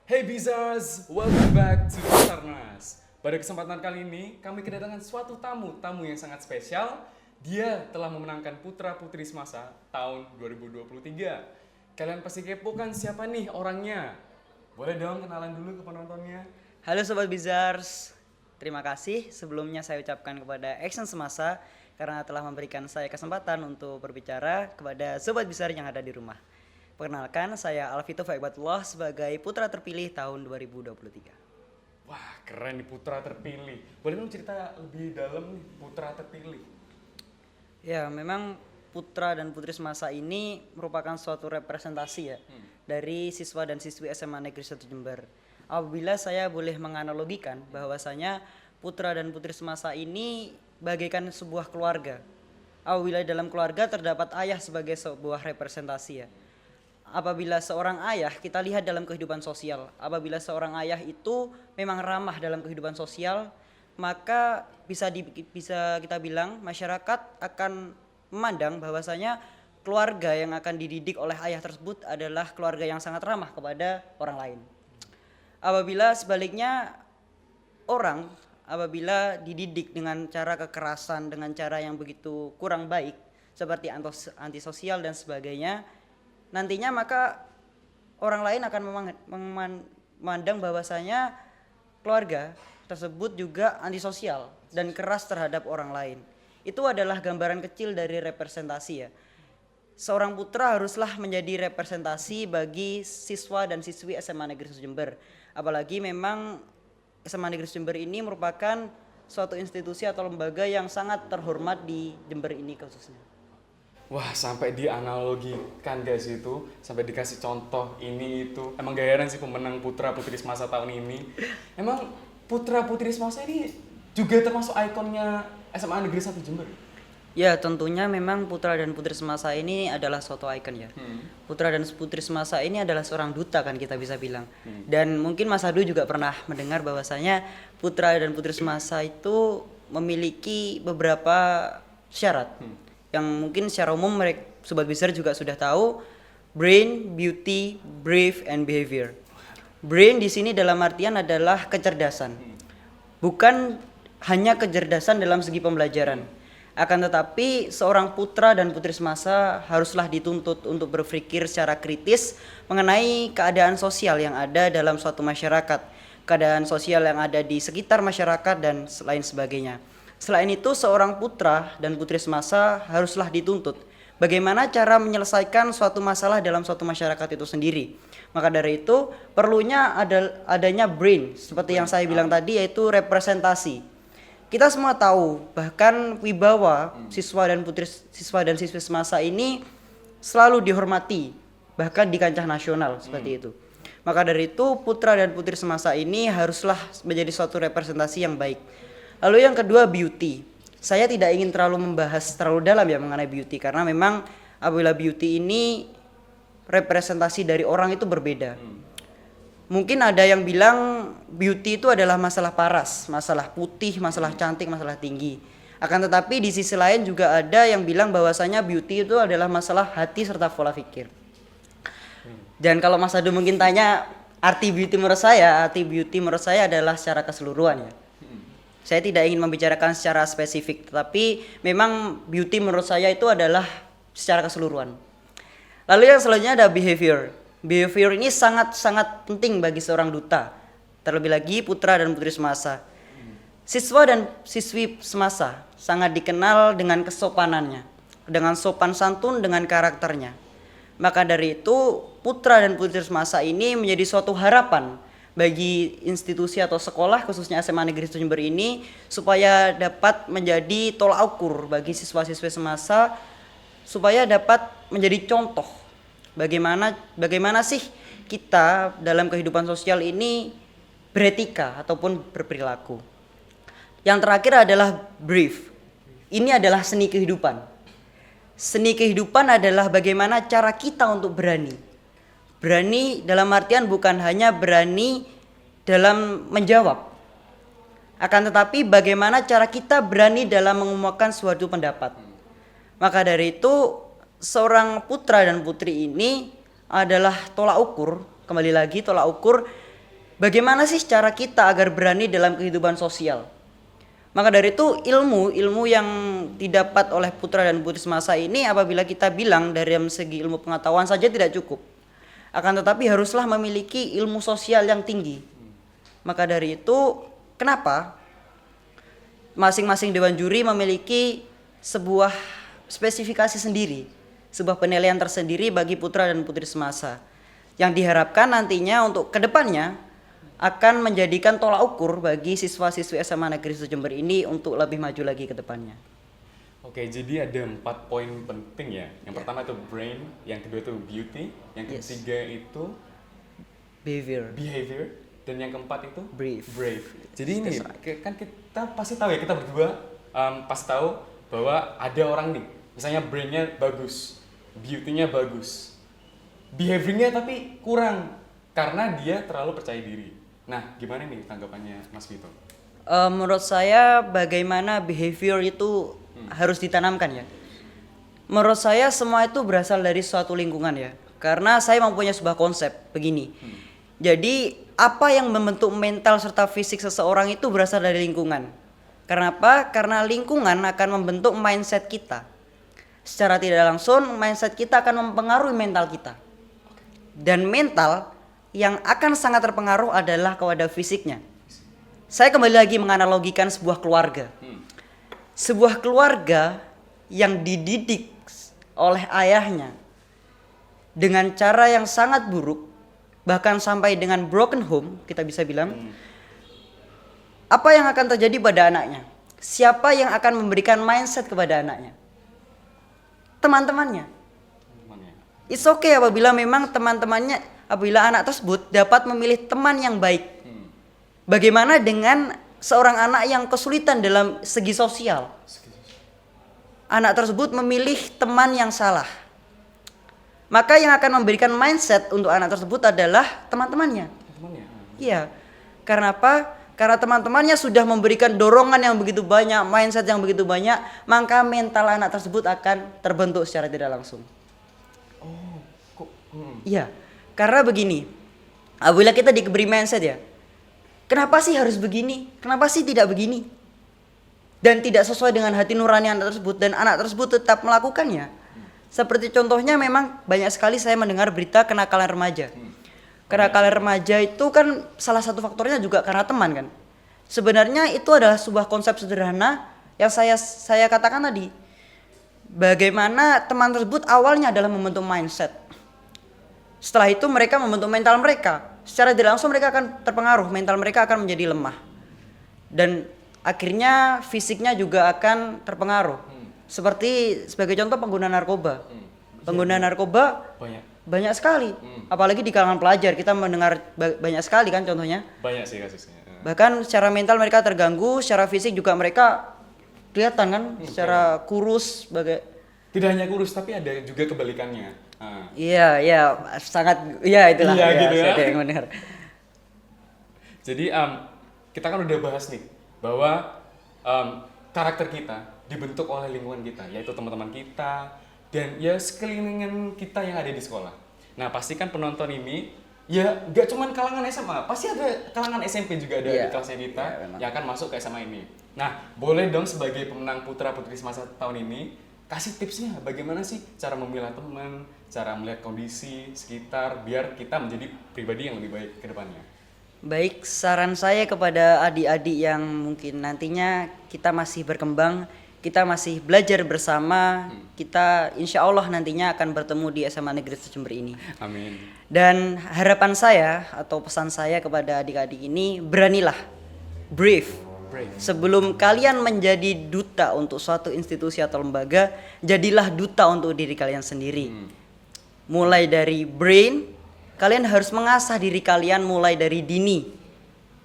Hey Bizars, welcome back to Basarnas. Pada kesempatan kali ini, kami kedatangan suatu tamu yang sangat spesial. Dia telah memenangkan Putra Putri Semasa tahun 2023. Kalian pasti kepo kan siapa nih orangnya? Boleh dong kenalan dulu ke penontonnya. Halo Sobat Bizars, terima kasih sebelumnya saya ucapkan kepada Action Semasa karena telah memberikan saya kesempatan untuk berbicara kepada Sobat Bizars yang ada di rumah. Perkenalkan, saya Alvito Faibatullah sebagai putra terpilih tahun 2023. Wah, keren nih putra terpilih. Boleh dong cerita lebih dalam nih putra terpilih? Ya, memang putra dan putri semasa ini merupakan suatu representasi ya dari siswa dan siswi SMA Negeri 1 Jember. Apabila saya boleh menganalogikan bahwasanya putra dan putri semasa ini bagaikan sebuah keluarga. Apabila dalam keluarga terdapat ayah sebagai sebuah representasi ya. Apabila seorang ayah kita lihat dalam kehidupan sosial, apabila seorang ayah itu memang ramah dalam kehidupan sosial, maka bisa kita bilang masyarakat akan memandang bahwasanya keluarga yang akan dididik oleh ayah tersebut adalah keluarga yang sangat ramah kepada orang lain. Apabila sebaliknya orang apabila dididik dengan cara kekerasan, dengan cara yang begitu kurang baik seperti antisosial dan sebagainya, nantinya maka orang lain akan memandang bahwasanya keluarga tersebut juga antisosial dan keras terhadap orang lain. Itu adalah gambaran kecil dari representasi ya. Seorang putra haruslah menjadi representasi bagi siswa dan siswi SMA Negeri 1 Jember. Apalagi memang SMA Negeri 1 Jember ini merupakan suatu institusi atau lembaga yang sangat terhormat di Jember ini khususnya. Wah, sampai dianalogikan guys itu, sampai dikasih contoh ini itu. Emang gak heran sih pemenang Putra Putri Semasa tahun ini. Emang Putra Putri Semasa ini juga termasuk ikonnya SMA Negeri 1 Jember. Ya, tentunya memang putra dan putri semasa ini adalah suatu ikon ya. Putra dan putri semasa ini adalah seorang duta kan kita bisa bilang. Dan mungkin Mas Adu juga pernah mendengar bahwasanya putra dan putri semasa itu memiliki beberapa syarat. Yang mungkin secara umum Sobat Besar juga sudah tahu, brain, beauty, brave, and behavior. Brain di sini dalam artian adalah kecerdasan. Bukan hanya kecerdasan dalam segi pembelajaran. Akan tetapi seorang putra dan putri semasa haruslah dituntut untuk berpikir secara kritis mengenai keadaan sosial yang ada dalam suatu masyarakat, keadaan sosial yang ada di sekitar masyarakat dan lain sebagainya. Selain itu, seorang putra dan putri semasa haruslah dituntut bagaimana cara menyelesaikan suatu masalah dalam suatu masyarakat itu sendiri. Maka dari itu perlunya adanya brain, seperti yang saya bilang tadi, yaitu representasi. Kita semua tahu bahkan wibawa siswa dan siswi semasa ini selalu dihormati bahkan di kancah nasional seperti itu. Maka dari itu putra dan putri semasa ini haruslah menjadi suatu representasi yang baik. Lalu yang kedua, beauty. Saya tidak ingin terlalu membahas terlalu dalam ya mengenai beauty karena memang apabila beauty ini representasi dari orang itu berbeda. Mungkin ada yang bilang beauty itu adalah masalah paras, masalah putih, masalah cantik, masalah tinggi. Akan tetapi di sisi lain juga ada yang bilang bahwasanya beauty itu adalah masalah hati serta pola pikir. Dan kalau Mas Adu mungkin tanya arti beauty menurut saya adalah secara keseluruhan ya. Saya tidak ingin membicarakan secara spesifik, tetapi memang beauty menurut saya itu adalah secara keseluruhan. Lalu yang selanjutnya ada behavior. Behavior ini sangat-sangat penting bagi seorang duta, terlebih lagi putra dan putri semasa. Siswa dan siswi semasa sangat dikenal dengan kesopanannya, dengan sopan santun, dengan karakternya. Maka dari itu putra dan putri semasa ini menjadi suatu harapan bagi institusi atau sekolah khususnya SMA Negeri 1 Jember ini supaya dapat menjadi tolak ukur bagi siswa-siswi semasa supaya dapat menjadi contoh bagaimana sih kita dalam kehidupan sosial ini beretika ataupun berperilaku. Yang terakhir adalah brief. Ini adalah seni kehidupan. Seni kehidupan adalah bagaimana cara kita untuk berani. Berani dalam artian bukan hanya berani dalam menjawab, akan tetapi bagaimana cara kita berani dalam mengumumkan suatu pendapat. Maka dari itu seorang putra dan putri ini adalah tolak ukur, kembali lagi tolak ukur Bagaimana sih cara kita agar berani dalam kehidupan sosial? Maka dari itu ilmu yang didapat oleh putra dan putri semasa ini, apabila kita bilang dari segi ilmu pengetahuan saja tidak cukup. Akan tetapi haruslah memiliki ilmu sosial yang tinggi. Maka dari itu kenapa masing-masing dewan juri memiliki sebuah spesifikasi sendiri, sebuah penilaian tersendiri bagi putra dan putri semasa, yang diharapkan nantinya untuk kedepannya akan menjadikan tolak ukur bagi siswa-siswi SMA Negeri 1 Jember ini untuk lebih maju lagi ke depannya. Oke, jadi ada 4 poin penting ya. Yang pertama itu brain, yang kedua itu beauty, yang ketiga itu behavior, dan yang keempat itu brave. Jadi ini kan kita pasti tahu ya, kita berdua pasti tahu bahwa ada orang nih, misalnya brainnya bagus, beauty-nya bagus, behavior-nya tapi kurang karena dia terlalu percaya diri. Nah, gimana nih tanggapannya Mas Vito? Menurut saya bagaimana behavior itu harus ditanamkan ya. Menurut saya semua itu berasal dari suatu lingkungan ya. Karena saya mempunyai sebuah konsep begini. Jadi apa yang membentuk mental serta fisik seseorang itu berasal dari lingkungan. Kenapa? Karena lingkungan akan membentuk mindset kita. Secara tidak langsung mindset kita akan mempengaruhi mental kita. Dan mental yang akan sangat terpengaruh adalah kepada fisiknya. Saya kembali lagi menganalogikan sebuah keluarga. Sebuah keluarga yang dididik oleh ayahnya dengan cara yang sangat buruk, bahkan sampai dengan broken home, kita bisa bilang. Apa yang akan terjadi pada anaknya? Siapa yang akan memberikan mindset kepada anaknya? Teman-temannya. It's okay apabila memang teman-temannya, apabila anak tersebut dapat memilih teman yang baik. Bagaimana dengan seorang anak yang kesulitan dalam segi sosial? Anak tersebut memilih teman yang salah. Maka yang akan memberikan mindset untuk anak tersebut adalah teman-temannya. Iya. Karena apa? Karena teman-temannya sudah memberikan dorongan yang begitu banyak, mindset yang begitu banyak, maka mental anak tersebut akan terbentuk secara tidak langsung. Iya. Karena begini, apabila kita diberi mindset ya, kenapa sih harus begini? Kenapa sih tidak begini? Dan tidak sesuai dengan hati nurani anak tersebut, dan anak tersebut tetap melakukannya. Seperti contohnya memang banyak sekali saya mendengar berita kenakalan remaja. Kenakalan remaja itu kan salah satu faktornya juga karena teman kan. Sebenarnya itu adalah sebuah konsep sederhana yang saya katakan tadi. Bagaimana teman tersebut awalnya adalah membentuk mindset. Setelah itu mereka membentuk mental mereka. Secara tidak langsung mereka akan terpengaruh, mental mereka akan menjadi lemah. Dan akhirnya fisiknya juga akan terpengaruh. Seperti sebagai contoh pengguna narkoba. Pengguna narkoba banyak sekali. Apalagi di kalangan pelajar kita mendengar banyak sekali kan contohnya. Banyak sih kasusnya. Bahkan secara mental mereka terganggu, secara fisik juga mereka kelihatan kan secara kurus tidak hanya kurus tapi ada juga kebalikannya. Iya, sangat, itulah. Iya, gitu ya. Saya yang benar. Jadi kita kan udah bahas nih bahwa karakter kita dibentuk oleh lingkungan kita, yaitu teman-teman kita dan ya sekelilingan kita yang ada di sekolah. Nah, pastikan penonton ini ya gak cuman kalangan SMA, pasti ada kalangan SMP juga ada di kelasnya kita yang akan masuk ke SMA ini. Nah, boleh dong sebagai pemenang putra putri semasa tahun ini kasih tipsnya bagaimana sih cara memilah teman, cara melihat kondisi sekitar biar kita menjadi pribadi yang lebih baik ke depannya. Baik, saran saya kepada adik-adik yang mungkin nantinya kita masih berkembang, kita masih belajar bersama, kita insya Allah nantinya akan bertemu di SMA Negeri 1 Jember ini. Amin. Dan harapan saya atau pesan saya kepada adik-adik ini, beranilah, brave. Sebelum kalian menjadi duta untuk suatu institusi atau lembaga, jadilah duta untuk diri kalian sendiri. Mulai dari brain, kalian harus mengasah diri kalian mulai dari dini.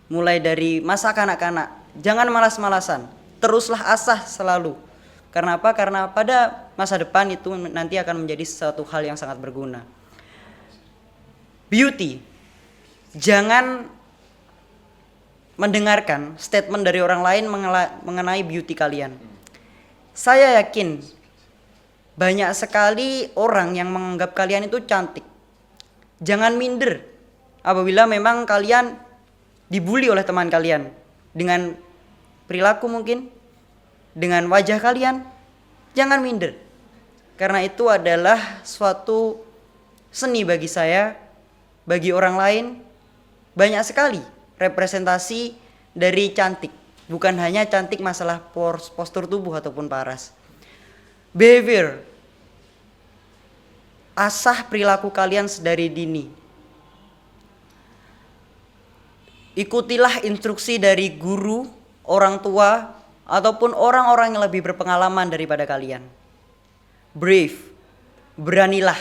Mulai dari masa kanak-kanak. Jangan malas-malasan, teruslah asah selalu. Karena apa? Karena pada masa depan itu nanti akan menjadi suatu hal yang sangat berguna. Beauty. Jangan mendengarkan statement dari orang lain mengenai beauty kalian. Saya yakin banyak sekali orang yang menganggap kalian itu cantik. Jangan minder apabila memang kalian dibully oleh teman kalian dengan perilaku mungkin, dengan wajah kalian, jangan minder. Karena itu adalah suatu seni bagi saya, bagi orang lain. Banyak sekali representasi dari cantik. Bukan hanya cantik masalah postur tubuh ataupun paras. Behavior. Asah perilaku kalian sedari dini. Ikutilah instruksi dari guru, orang tua, ataupun orang-orang yang lebih berpengalaman daripada kalian. Brave. Beranilah.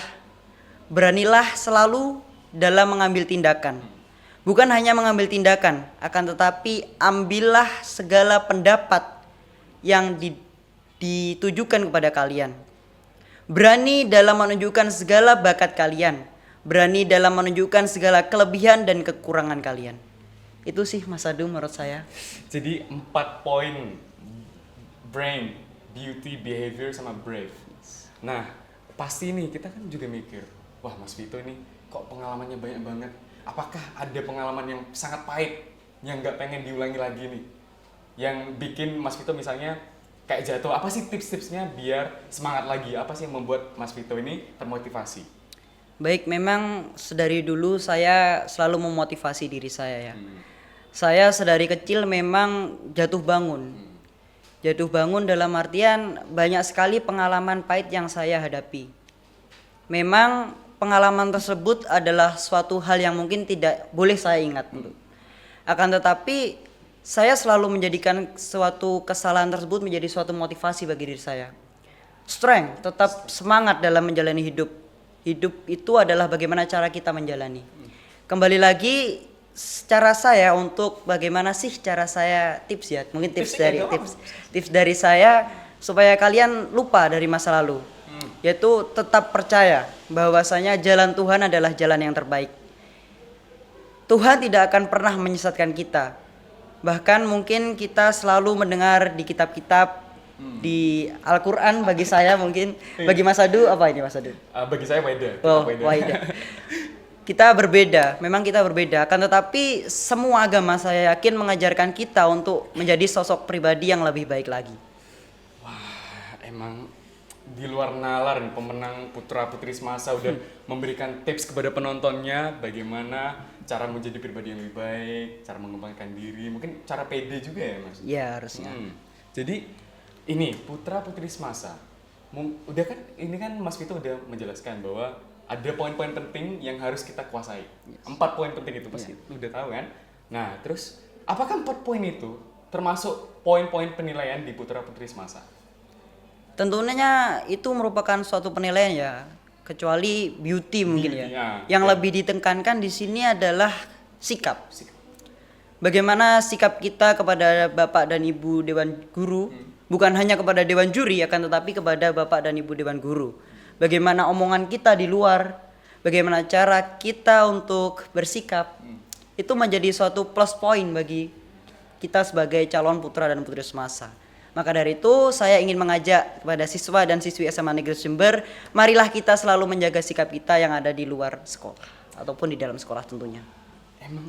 Beranilah selalu dalam mengambil tindakan. Bukan hanya mengambil tindakan, akan tetapi ambillah segala pendapat yang ditujukan kepada kalian. Berani dalam menunjukkan segala bakat kalian. Berani dalam menunjukkan segala kelebihan dan kekurangan kalian. Itu sih Mas Adu menurut saya. Jadi 4 poin: brain, beauty, behavior, sama brave. Nah, pasti nih kita kan juga mikir, wah Mas Vito ini kok pengalamannya banyak banget. Apakah ada pengalaman yang sangat pahit yang nggak pengen diulangi lagi nih? Yang bikin Mas Vito misalnya kayak jatuh, apa sih tips-tipsnya biar semangat lagi? Apa sih yang membuat Mas Vito ini termotivasi? Baik, memang sedari dulu saya selalu memotivasi diri saya ya. Saya sedari kecil memang jatuh bangun. Jatuh bangun dalam artian banyak sekali pengalaman pahit yang saya hadapi. Memang pengalaman tersebut adalah suatu hal yang mungkin tidak boleh saya ingat. Akan tetapi saya selalu menjadikan suatu kesalahan tersebut menjadi suatu motivasi bagi diri saya. Strength, tetap semangat dalam menjalani hidup. Hidup itu adalah bagaimana cara kita menjalani. Kembali lagi cara saya untuk bagaimana sih cara saya tips ya. Mungkin tips dari saya supaya kalian lupa dari masa lalu. Yaitu tetap percaya bahwasanya jalan Tuhan adalah jalan yang terbaik. Tuhan tidak akan pernah menyesatkan kita. Bahkan mungkin kita selalu mendengar di kitab-kitab, di Al-Quran bagi saya mungkin. Bagi Mas Adu apa ini Mas Adu? Bagi saya beda. Beda. Kita berbeda, memang kita berbeda. Akan tetapi semua agama saya yakin mengajarkan kita untuk menjadi sosok pribadi yang lebih baik lagi. Wah, emang di luar nalar nih pemenang Putra Putri Semasa udah memberikan tips kepada penontonnya bagaimana cara menjadi pribadi yang lebih baik, cara mengembangkan diri, mungkin cara pede juga ya Mas? Iya harusnya. Jadi ini Putra Putri Semasa, udah kan ini kan Mas Vito udah menjelaskan bahwa ada poin-poin penting yang harus kita kuasai. 4 poin penting itu pasti udah tahu kan? Nah terus apakah 4 poin itu termasuk poin-poin penilaian di Putra Putri Semasa? Tentunya itu merupakan suatu penilaian ya, kecuali beauty mungkin ya. Yang lebih ditekankan di sini adalah sikap. Bagaimana sikap kita kepada Bapak dan Ibu Dewan Guru, bukan hanya kepada Dewan Juri akan tetapi kepada Bapak dan Ibu Dewan Guru. Bagaimana omongan kita di luar, bagaimana cara kita untuk bersikap, itu menjadi suatu plus point bagi kita sebagai calon putra dan putri semasa. Maka dari itu saya ingin mengajak kepada siswa dan siswi SMA Negeri Jember, marilah kita selalu menjaga sikap kita yang ada di luar sekolah ataupun di dalam sekolah tentunya. Emang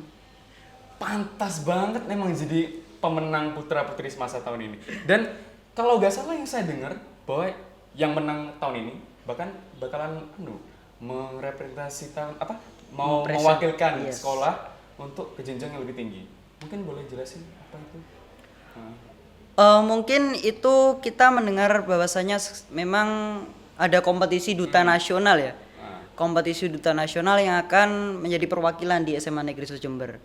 pantas banget memang jadi pemenang Putra Putri Semasa tahun ini. Dan kalau gak salah yang saya dengar bahwa yang menang tahun ini bahkan bakalan merepresentasikan mewakilkan sekolah untuk ke jenjang yang lebih tinggi. Mungkin boleh jelasin apa itu? Mungkin itu kita mendengar bahwasanya memang ada kompetisi duta nasional ya. Kompetisi duta nasional yang akan menjadi perwakilan di SMA Negeri Jember.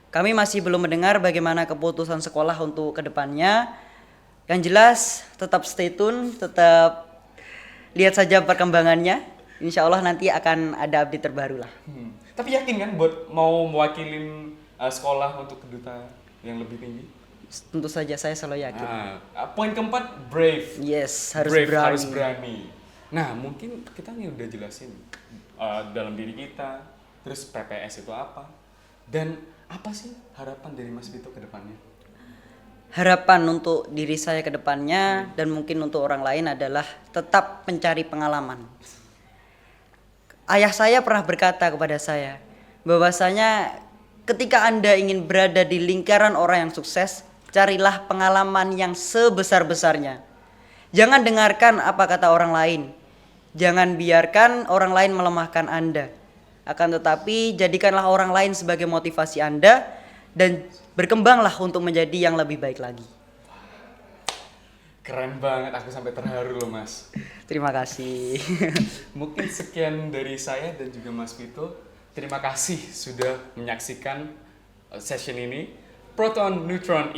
Kami masih belum mendengar bagaimana keputusan sekolah untuk kedepannya. Yang jelas tetap stay tune, tetap lihat saja perkembangannya. Insya Allah nanti akan ada update terbaru lah. Tapi yakin kan buat mau mewakilin sekolah untuk kedutaan yang lebih tinggi? Tentu saja saya selalu yakin. Poin keempat, brave. Yes, harus berani. Nah, mungkin kita nih udah jelasin dalam diri kita, terus PPS itu apa, dan apa sih harapan dari Mas Vito ke depannya? Harapan untuk diri saya ke depannya dan mungkin untuk orang lain adalah tetap mencari pengalaman. Ayah saya pernah berkata kepada saya bahwasanya ketika Anda ingin berada di lingkaran orang yang sukses, carilah pengalaman yang sebesar-besarnya. Jangan dengarkan apa kata orang lain. Jangan biarkan orang lain melemahkan Anda. Akan tetapi jadikanlah orang lain sebagai motivasi Anda dan berkembanglah untuk menjadi yang lebih baik lagi. Keren banget, aku sampai terharu loh Mas. Terima kasih. Mungkin sekian dari saya dan juga Mas Vito. Terima kasih sudah menyaksikan session ini. Proton Neutron.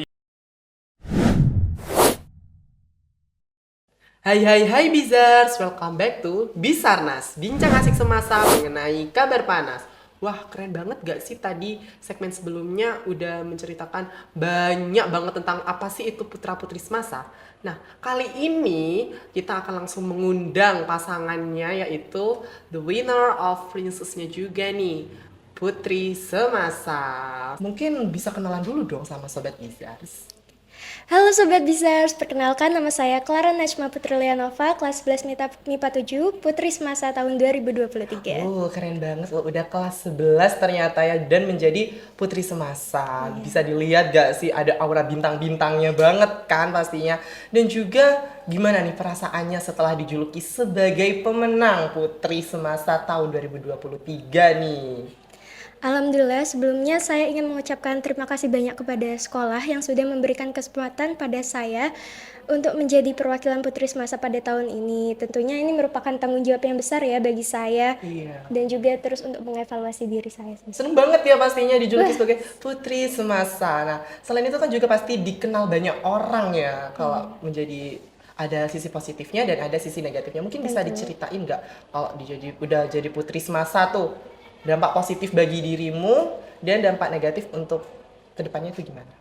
Hai Bizars, welcome back to Bisarnas, bincang asik semasa mengenai kabar panas. Wah, keren banget gak sih tadi segmen sebelumnya udah menceritakan banyak banget tentang apa sih itu putra-putri semasa. Nah, kali ini kita akan langsung mengundang pasangannya, yaitu the winner of princess-nya juga nih, Putri Semasa. Mungkin bisa kenalan dulu dong sama Sobat Bizars. Halo Sobat Bizars, perkenalkan nama saya Clara Najma Putrilianova, kelas 11 MIPA 7, Putri Semasa tahun 2023. Oh, keren banget. Oh, udah kelas 11 ternyata ya, dan menjadi Putri Semasa. Bisa dilihat gak sih, ada aura bintang-bintangnya banget kan pastinya. Dan juga gimana nih perasaannya setelah dijuluki sebagai pemenang Putri Semasa tahun 2023 nih? Alhamdulillah, sebelumnya saya ingin mengucapkan terima kasih banyak kepada sekolah yang sudah memberikan kesempatan pada saya untuk menjadi perwakilan Putri Semasa pada tahun ini. Tentunya ini merupakan tanggung jawab yang besar ya bagi saya, dan juga terus untuk mengevaluasi diri saya sendiri. Seneng banget ya pastinya dijuluki sebagai Putri Semasa. Nah, selain itu kan juga pasti dikenal banyak orang ya kalau menjadi, ada sisi positifnya dan ada sisi negatifnya. Mungkin bisa diceritain nggak kalau udah jadi Putri Semasa tuh, dampak positif bagi dirimu dan dampak negatif untuk kedepannya itu gimana?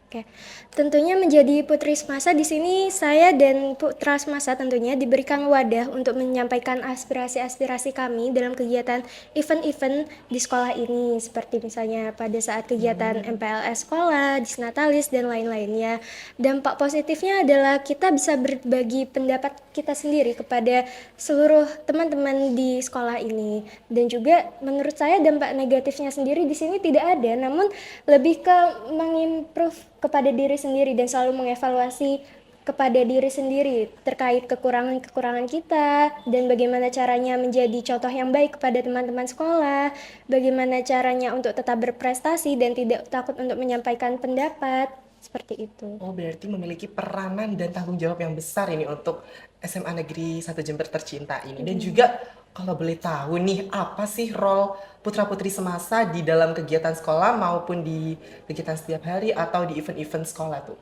Oke, tentunya menjadi Putri Semasa di sini saya dan Putra Semasa tentunya diberikan wadah untuk menyampaikan aspirasi-aspirasi kami dalam kegiatan event-event di sekolah ini, seperti misalnya pada saat kegiatan MPLS sekolah, Disnatalis dan lain-lainnya. Dampak positifnya adalah kita bisa berbagi pendapat kita sendiri kepada seluruh teman-teman di sekolah ini, dan juga menurut saya dampak negatifnya sendiri di sini tidak ada, namun lebih ke mengimprove kepada diri sendiri dan selalu mengevaluasi kepada diri sendiri terkait kekurangan-kekurangan kita dan bagaimana caranya menjadi contoh yang baik kepada teman-teman sekolah, bagaimana caranya untuk tetap berprestasi dan tidak takut untuk menyampaikan pendapat, seperti itu. Oh, berarti memiliki peranan dan tanggung jawab yang besar ini untuk SMA Negeri 1 Jember tercinta ini. Dan juga kalau boleh tahu nih, apa sih role putra-putri semasa di dalam kegiatan sekolah maupun di kegiatan setiap hari atau di event-event sekolah tuh?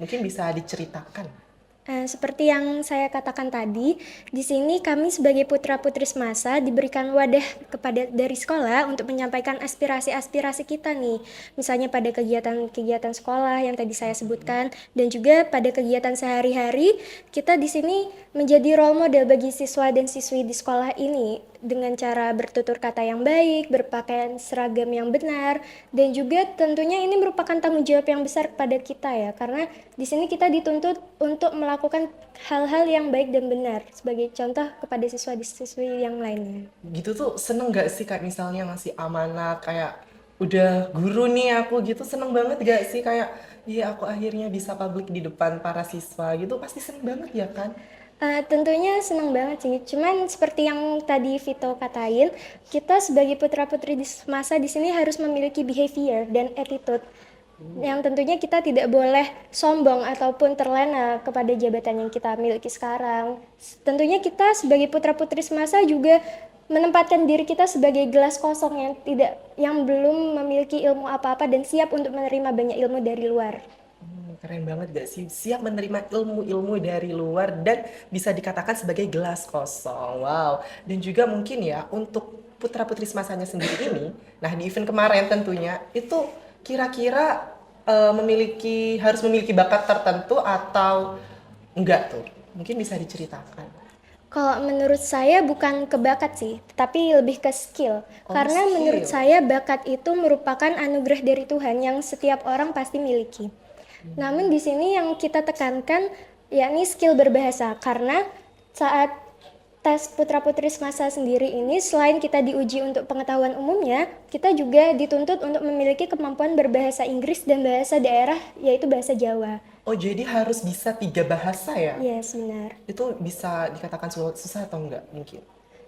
Mungkin bisa diceritakan. Seperti yang saya katakan tadi, di sini kami sebagai putra-putri semasa diberikan wadah dari sekolah untuk menyampaikan aspirasi-aspirasi kita nih. Misalnya pada kegiatan-kegiatan sekolah yang tadi saya sebutkan, dan juga pada kegiatan sehari-hari, kita di sini menjadi role model bagi siswa dan siswi di sekolah ini dengan cara bertutur kata yang baik, berpakaian seragam yang benar, dan juga tentunya ini merupakan tanggung jawab yang besar kepada kita ya, karena di sini kita dituntut untuk melakukan hal-hal yang baik dan benar sebagai contoh kepada siswa-siswi yang lainnya. Gitu tuh seneng gak sih kayak misalnya ngasih amanat, kayak udah guru nih aku gitu, seneng banget gak sih kayak iya aku akhirnya bisa publik di depan para siswa gitu, pasti seneng banget ya kan? Tentunya senang banget sih. Cuman seperti yang tadi Vito katain, kita sebagai putra-putri di masa di sini harus memiliki behavior dan attitude yang tentunya kita tidak boleh sombong ataupun terlena kepada jabatan yang kita miliki sekarang. Tentunya kita sebagai putra-putri semasa juga menempatkan diri kita sebagai gelas kosong yang belum memiliki ilmu apa-apa dan siap untuk menerima banyak ilmu dari luar. Keren banget gak sih? Siap menerima ilmu-ilmu dari luar dan bisa dikatakan sebagai gelas kosong. Wow. Dan juga mungkin ya untuk putra-putri semasanya sendiri ini, nah di event kemarin tentunya itu kira-kira harus memiliki bakat tertentu atau enggak tuh? Mungkin bisa diceritakan. Kalau menurut saya bukan ke bakat sih, tapi lebih ke skill. Karena skill. menurut saya bakat itu merupakan anugerah dari Tuhan yang setiap orang pasti miliki. Namun di sini yang kita tekankan yakni skill berbahasa, karena saat tes Putra Putri Semasa sendiri ini selain kita diuji untuk pengetahuan umumnya, kita juga dituntut untuk memiliki kemampuan berbahasa Inggris dan bahasa daerah, yaitu bahasa Jawa. Oh, jadi harus bisa 3 bahasa ya? Yes, benar. Itu bisa dikatakan susah atau enggak mungkin?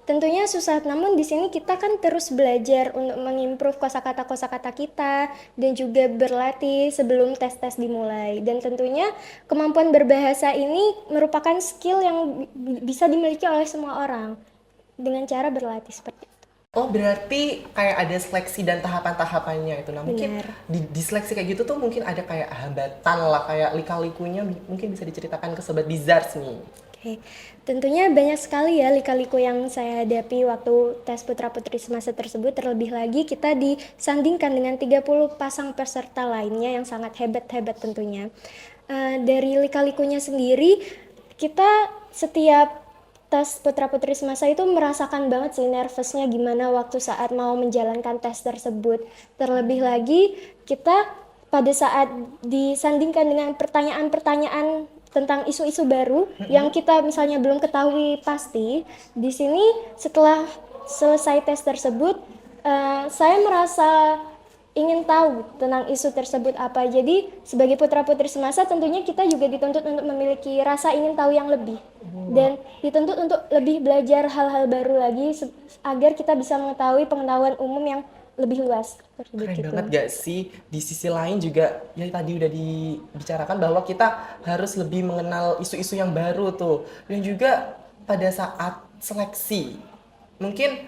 Tentunya susah, namun di sini kita kan terus belajar untuk mengimprove kosakata kita dan juga berlatih sebelum tes-tes dimulai. Dan tentunya kemampuan berbahasa ini merupakan skill yang bisa dimiliki oleh semua orang dengan cara berlatih seperti itu. Oh, berarti kayak ada seleksi dan tahapan-tahapannya itu. Nah, mungkin Benar. di seleksi kayak gitu tuh mungkin ada kayak hambatan lah, kayak lika-likunya mungkin bisa diceritakan ke Sobat Bizars nih. Oke, tentunya banyak sekali ya lika-liku yang saya hadapi waktu tes Putra Putri Semasa tersebut. Terlebih lagi kita disandingkan dengan 30 pasang peserta lainnya yang sangat hebat-hebat tentunya. Dari lika-likunya sendiri, kita setiap tes Putra Putri Semasa itu merasakan banget sih nervousnya gimana waktu saat mau menjalankan tes tersebut. Terlebih lagi kita pada saat disandingkan dengan pertanyaan-pertanyaan tentang isu-isu baru yang kita misalnya belum ketahui pasti, di sini setelah selesai tes tersebut, saya merasa ingin tahu tentang isu tersebut apa. Jadi sebagai putra-putri semasa tentunya kita juga dituntut untuk memiliki rasa ingin tahu yang lebih dan dituntut untuk lebih belajar hal-hal baru lagi agar kita bisa mengetahui pengetahuan umum yang lebih luas. Keren banget gak sih? Di sisi lain juga, ya tadi udah dibicarakan bahwa kita harus lebih mengenal isu-isu yang baru tuh. Dan juga pada saat seleksi, mungkin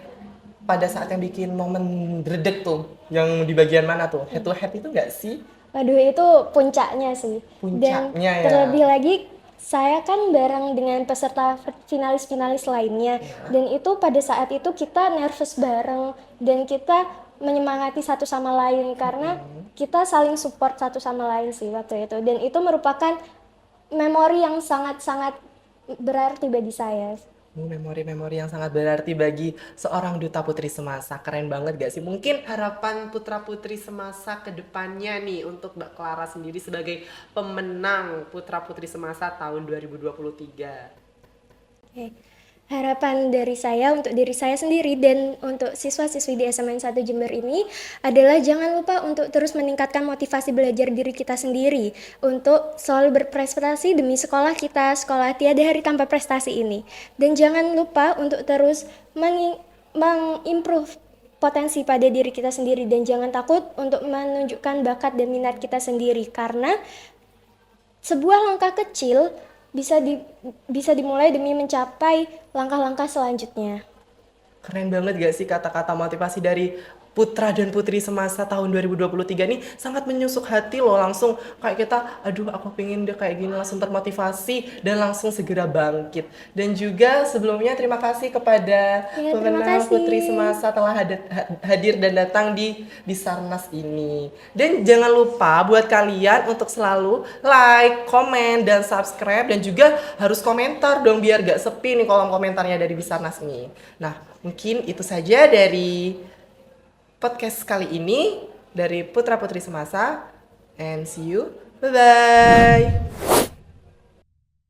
pada saat yang bikin momen dredeg tuh, yang di bagian mana tuh? Head to head itu gak sih? Waduh, itu puncaknya sih. Dan Puncaknya ya. terlebih lagi saya kan bareng dengan peserta finalis-finalis lainnya. Dan itu pada saat itu kita nervous bareng dan kita menyemangati satu sama lain karena kita saling support satu sama lain sih waktu itu. Dan itu merupakan memori yang sangat-sangat berarti bagi saya. Memori-memori yang sangat berarti bagi seorang duta putri semasa. Keren banget gak sih? Mungkin harapan putra putri semasa ke depannya nih untuk Mbak Clara sendiri sebagai pemenang putra putri semasa tahun 2023. Oke. Harapan dari saya untuk diri saya sendiri dan untuk siswa-siswi di SMN 1 Jember ini adalah jangan lupa untuk terus meningkatkan motivasi belajar diri kita sendiri untuk selalu berprestasi demi sekolah kita, sekolah tiada hari tanpa prestasi ini. Dan jangan lupa untuk terus mengimprove potensi pada diri kita sendiri dan jangan takut untuk menunjukkan bakat dan minat kita sendiri karena sebuah langkah kecil bisa dimulai demi mencapai langkah-langkah selanjutnya. Keren banget gak sih kata-kata motivasi dari putra dan putri semasa tahun 2023 ini sangat menyusuk hati loh, langsung kayak kita aduh aku pengen deh kayak gini, langsung termotivasi dan langsung segera bangkit. Dan juga sebelumnya terima kasih kepada pemenang putri semasa telah hadir dan datang di Bizarnas ini. Dan jangan lupa buat kalian untuk selalu like, komen, dan subscribe dan juga harus komentar dong biar gak sepi nih kolom komentarnya dari Bizarnas ini. Nah, mungkin itu saja dari podcast kali ini dari Putra Putri Semasa, and see you, bye bye.